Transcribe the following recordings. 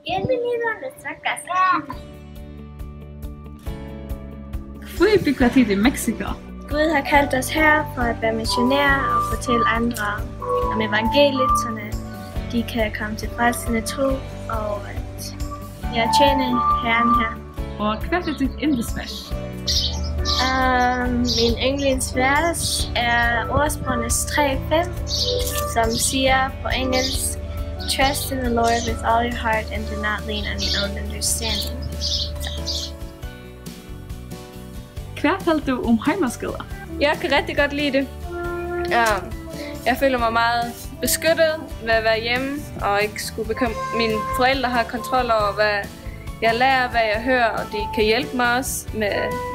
Bienvenido a nuestra casa. Hvor bygger tid i Mexico? Gud har kaldt os her for at være missionærer og fortælle andre om evangeliet, så de kan komme til frelsende tro og at tjene Herren her. Og hvad er dit yndlingsvers? Min yndlingsvers er ordsprogenes 3:5, som siger på engelsk: Trust in the Lord with all your heart and do not lean on your own understanding. Hvad talte du om heimaskola? Jeg kan rigtig godt lide det. Jeg føler mig meget beskyttet ved at være hjemme og ikke skulle bekymre. Mine forældre har kontrol over, hvad jeg lærer, hvad jeg hører, og de kan hjælpe mig også med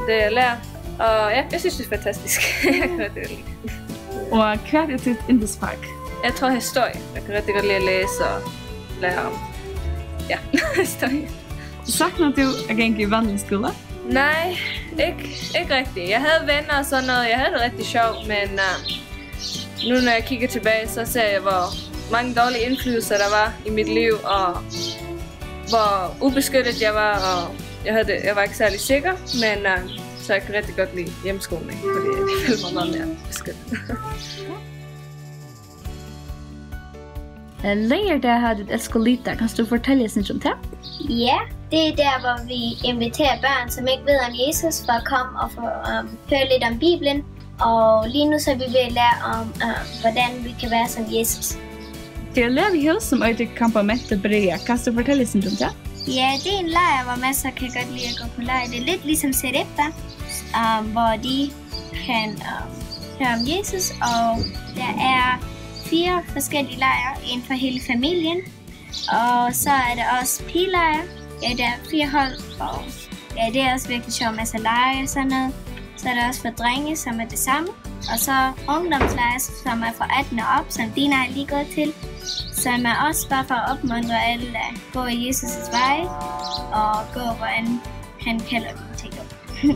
det, jeg lærer. Og ja, jeg synes, det er fantastisk. Jeg kan rigtig godt lide det. Og hvad er dit yndlingsfag? Jeg tror historie. Jeg kan rigtig godt lide at læse og lære om historie. Savner du at gå i vanlig skole? Nej, ikke rigtigt. Jeg havde venner og sådan noget. Jeg havde det rigtig sjovt, men nu når jeg kigger tilbage, så ser jeg, hvor mange dårlige indflydelser der var i mit liv, og hvor ubeskyttet jeg var, og jeg var ikke særlig sikker, men så jeg kan rigtig godt lide hjemmeskolen, fordi jeg føler mig meget mere beskyttet. Længere der har du et eskolita. Kan du fortælle os lidt om det? Ja, det er der, hvor vi inviterer børn, som ikke ved om Jesus, for at komme og høre lidt om Bibelen. Og lige nu så er vi ved at lære om, hvordan vi kan være som Jesus. Det er lærer vi her, som er det Campamento Brea. Kan du fortælle os lidt om det? Ja, det er en lejr, hvor masser kan godt lide at gå på lejr. Det er lidt ligesom Serepta, hvor de kan høre om Jesus. Og der er 4 forskellige lejre, en for hele familien. Og så er der også pigelejre. Ja, der er 4 hold, og ja, det er også virkelig sjovt med at lege og sådan noget. Så er der også for drenge, som er det samme. Og så ungdomslejre, som er fra 18 og op, som Dina er lige gået til. Som er også bare for at opmuntre alle at gå i Jesus' vej og gå, hvordan han kalder dem til at gå.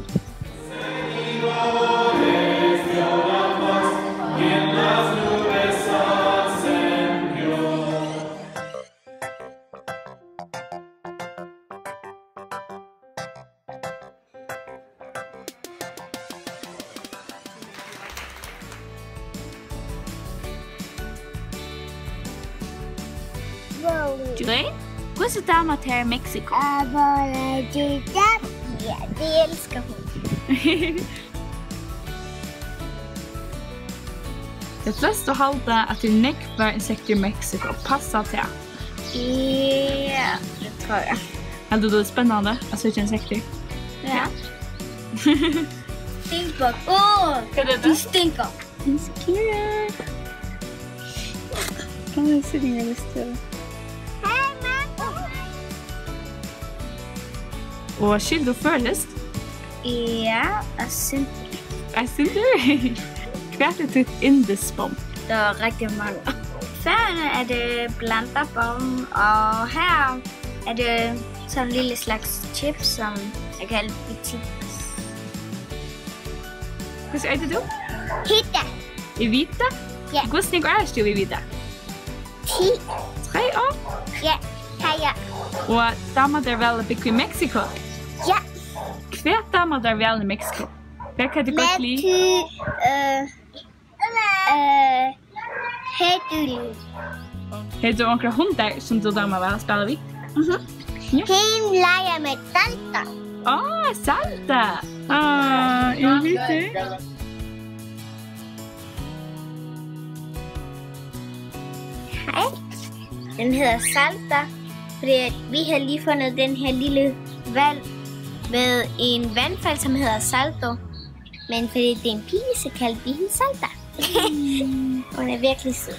Jure, hvordan damer til Mexico? Ja, det elsker hun. De fleste holder at det ikke var insekter i Mexico. Passer til. Ja, det tror jeg. Heldur du det er spændende at søge insekter? Ja. Stinkbuk. Hvad er det? De stinker. Insecure. Kan jeg sidde her stille? Og skil du først? Ja, og sind. Jeg synes det. Hvad er dit indesbom? Der er rigtig mange. Færøerne er det blanderbom, og her er det sådan en lille slags chips, som jeg kalder bititas. Hvad er det du? Hita. Evita? Ja. Hvordan er det, Evita? 10. 3 år? Ja, ja. Og damer der vel bygge i Mexico? Ja. Hvad damer der vel i Mexico? Hvad kan du godt lide? Har du nogle hundar som du damer vel spiller vid? Hende leger med Salta. Salta! Evita. Hej. Den hedder Salta, fordi vi har lige fundet den her lille valg med en vandfald, som hedder Salto. Men fordi det er en pige, så kaldte vi hende Santa. Hun er virkelig sød.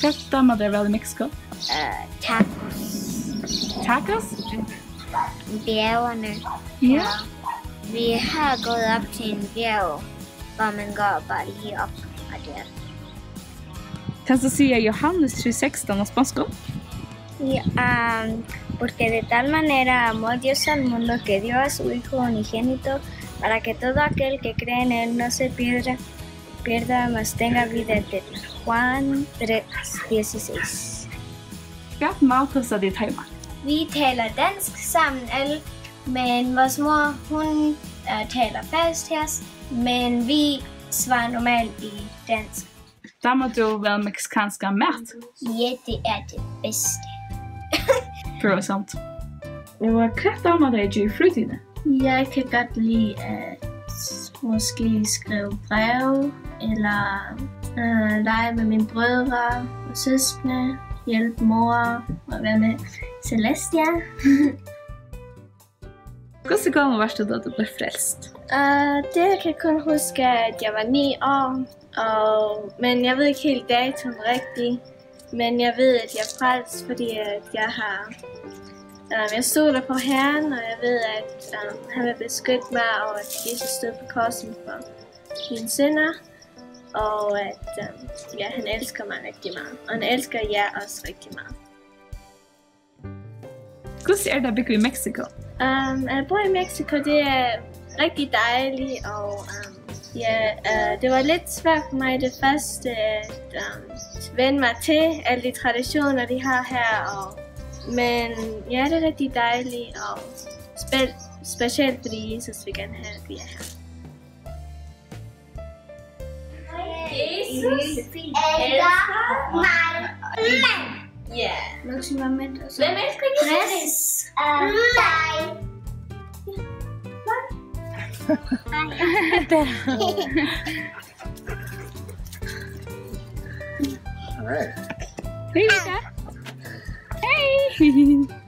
Hvad stammer der vel i Mexico? Tacos. Tacos? Bjergene. Ja. Vi har gået op til en bjerg, hvor man går bare lige op og der. Kan du säga Johannes 3:16 en spansko? Y, porque de tal manera amó Dios al mundo que dio a su Hijo unigénito para que todo aquel que cree en Él no se pierda, mas tenga vida eterna. Juan 3:16. Hvad maltas dit hjemme? Vi taler dansk sammen alle, men vores mor, hun taler fast her, men vi svarer normalt i dansk. Stammer du vel mexikanska mat? Ja, det er det bedste. Interessant. Og hvad stammer der i fritiden? Jeg kan godt lide at måske skrive brev, eller lege med mine brødre og søskende, hjælpe mor og være med Celestia. Hvordan gammel var du da du blev frelst? Det jeg kan kun huske, at jeg var 9 år, men jeg ved ikke helt datoen rigtigt. Men jeg ved, at jeg er frelst, fordi at jeg stoler på Herren, og jeg ved, at han vil beskytte mig, og at Jesus stod på korset for mine synder. Og at han elsker mig rigtig meget, og han elsker jer også rigtig meget. Hvordan det at bo i Mexico? At bo i Mexico, det er rigtig dejligt, og det var lidt svært for mig det første at vende mig til alle de traditioner, de har her. Men ja, det er rigtig dejligt, og specielt fordi Jesus vil gerne have, at vi er her. Jesus elsker mig. Ja. Hvem elsker Jesus? Dig. All right. Hey. Hey.